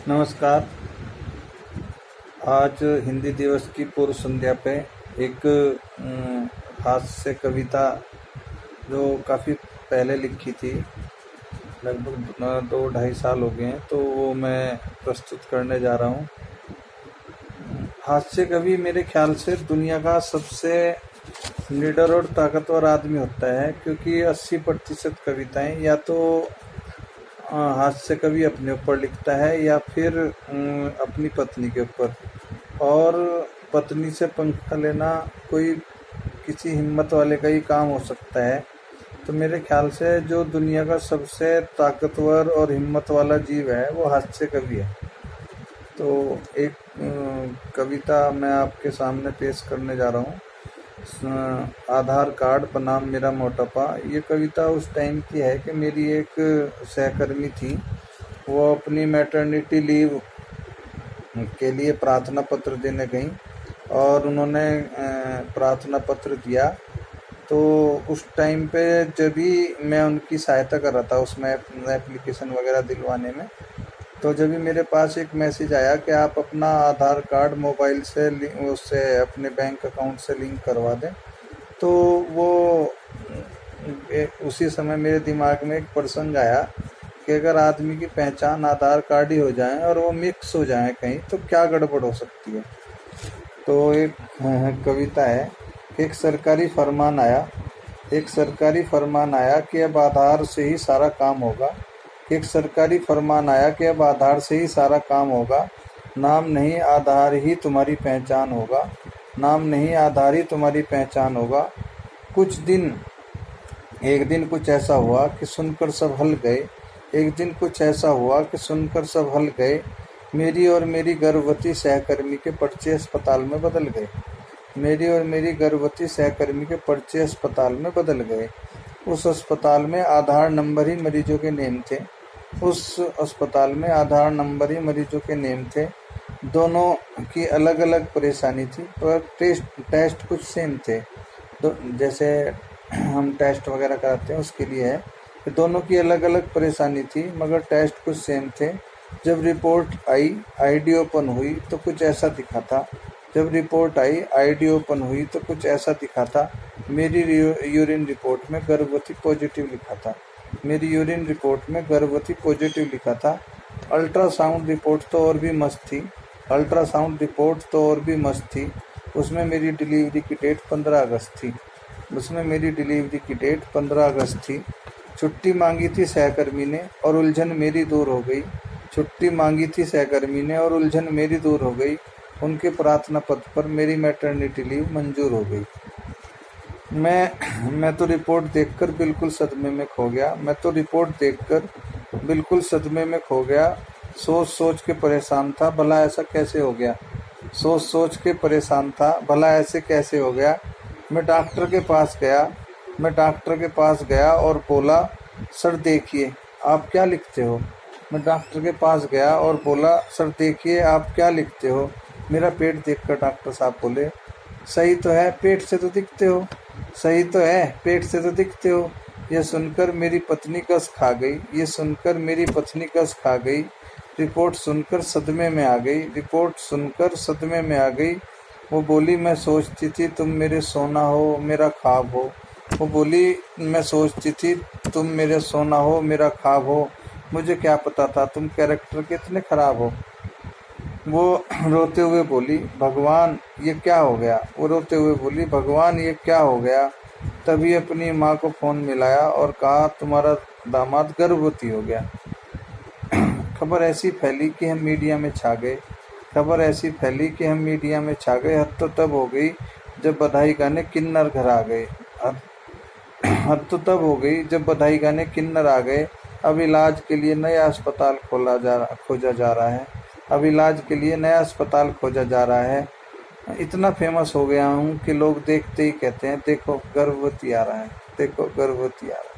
नमस्कार। आज हिंदी दिवस की पूर्व संध्या पे एक हास्य कविता जो काफ़ी पहले लिखी थी, लगभग 2-2.5 साल हो गए हैं, तो वो मैं प्रस्तुत करने जा रहा हूँ। हास्य कवि मेरे ख्याल से दुनिया का सबसे निडर और ताकतवर आदमी होता है, क्योंकि 80% कविताएं या तो हास्य कवि अपने ऊपर लिखता है या फिर अपनी पत्नी के ऊपर। और पत्नी से पंखा लेना कोई किसी हिम्मत वाले का ही काम हो सकता है। तो मेरे ख्याल से जो दुनिया का सबसे ताकतवर और हिम्मत वाला जीव है वो हास्य कवि है। तो एक कविता मैं आपके सामने पेश करने जा रहा हूँ। आधार कार्ड बनाम मेरा मोटापा। ये कविता उस टाइम की है कि मेरी एक सहकर्मी थी, वो अपनी मैटरनिटी लीव के लिए प्रार्थना पत्र देने गई और उन्होंने प्रार्थना पत्र दिया। तो उस टाइम पे जब भी मैं उनकी सहायता कर रहा था उसमें एप्लीकेशन वगैरह दिलवाने में, तो जब भी मेरे पास एक मैसेज आया कि आप अपना आधार कार्ड मोबाइल से उससे अपने बैंक अकाउंट से लिंक करवा दें, तो वो उसी समय मेरे दिमाग में एक प्रसंग आया कि अगर आदमी की पहचान आधार कार्ड ही हो जाए और वो मिक्स हो जाए कहीं, तो क्या गड़बड़ हो सकती है। तो एक कविता है कि एक सरकारी फरमान आया कि अब आधार से ही सारा काम होगा। एक सरकारी फरमान आया कि अब आधार से ही सारा काम होगा। नाम नहीं आधार ही तुम्हारी पहचान होगा। नाम नहीं आधार ही तुम्हारी पहचान होगा। एक दिन कुछ ऐसा हुआ कि सुनकर सब हल गए। एक दिन कुछ ऐसा हुआ कि सुनकर सब हल गए। मेरी और मेरी गर्भवती सहकर्मी के पर्चे अस्पताल में बदल गए। मेरी और मेरी गर्भवती सहकर्मी के पर्चे अस्पताल में बदल गए। उस अस्पताल में आधार नंबर ही मरीजों के नेम थे। उस अस्पताल में आधार नंबर ही मरीजों के नेम थे। दोनों की अलग अलग परेशानी थी, पर टेस्ट कुछ सेम थे। जैसे हम टेस्ट वगैरह कराते हैं उसके लिए है कि दोनों की अलग अलग परेशानी थी, मगर टेस्ट कुछ सेम थे। जब रिपोर्ट आई आईडी ओपन हुई तो कुछ ऐसा दिखा था। जब रिपोर्ट आई आईडी ओपन हुई तो कुछ ऐसा दिखा था। मेरी यूरिन रिपोर्ट में गर्भवती पॉजिटिव लिखा था। मेरी यूरिन रिपोर्ट में गर्भवती पॉजिटिव लिखा था। अल्ट्रासाउंड रिपोर्ट तो और भी मस्त थी। अल्ट्रासाउंड रिपोर्ट तो और भी मस्त थी। उसमें मेरी डिलीवरी की डेट 15 अगस्त थी। उसमें मेरी डिलीवरी की डेट 15 अगस्त थी। छुट्टी मांगी थी सहकर्मी ने और उलझन मेरी दूर हो गई। छुट्टी मांगी थी सहकर्मी ने और उलझन मेरी दूर हो गई। उनके प्रार्थना पत्र पर मेरी मैटरनिटी लीव मंजूर हो गई। मैं तो रिपोर्ट देखकर बिल्कुल सदमे में खो गया। मैं तो रिपोर्ट देखकर बिल्कुल सदमे में खो गया। सोच सोच के परेशान था, भला ऐसा कैसे हो गया। सोच सोच के परेशान था, भला ऐसे कैसे हो गया। मैं डॉक्टर के पास गया और बोला, सर देखिए आप क्या लिखते हो। मैं डॉक्टर के पास गया और बोला, सर देखिए आप क्या लिखते हो। मेरा पेट देखकर डॉक्टर साहब बोले, सही तो है, पेट से तो दिखते हो। सही तो है, पेट से तो दिखते हो। यह सुनकर मेरी पत्नी कस खा गई। ये सुनकर मेरी पत्नी कस खा गई। रिपोर्ट सुनकर सदमे में आ गई। रिपोर्ट सुनकर सदमे में आ गई। वो बोली, मैं सोचती थी तुम मेरे सोना हो, मेरा ख्वाब हो। वो बोली, मैं सोचती थी तुम मेरे सोना हो, मेरा ख्वाब हो। मुझे क्या पता था तुम कैरेक्टर के इतने खराब हो। वो रोते हुए बोली, भगवान ये क्या हो गया। वो रोते हुए बोली, भगवान ये क्या हो गया। तभी अपनी माँ को फ़ोन मिलाया और कहा, तुम्हारा दामाद गर्भवती हो गया। खबर ऐसी फैली कि हम मीडिया में छा गए। खबर ऐसी फैली कि हम मीडिया में छा गए। हद तो तब हो गई जब बधाई गाने किन्नर घर आ गए। हद तो तब हो गई जब बधाई गाने किन्नर आ गए। अब इलाज के लिए नया अस्पताल खोजा जा रहा है। अब इलाज के लिए नया अस्पताल खोजा जा रहा है। इतना फेमस हो गया हूँ कि लोग देखते ही कहते हैं, देखो गर्भवती आ रहा है, देखो गर्भवती आ रहा है।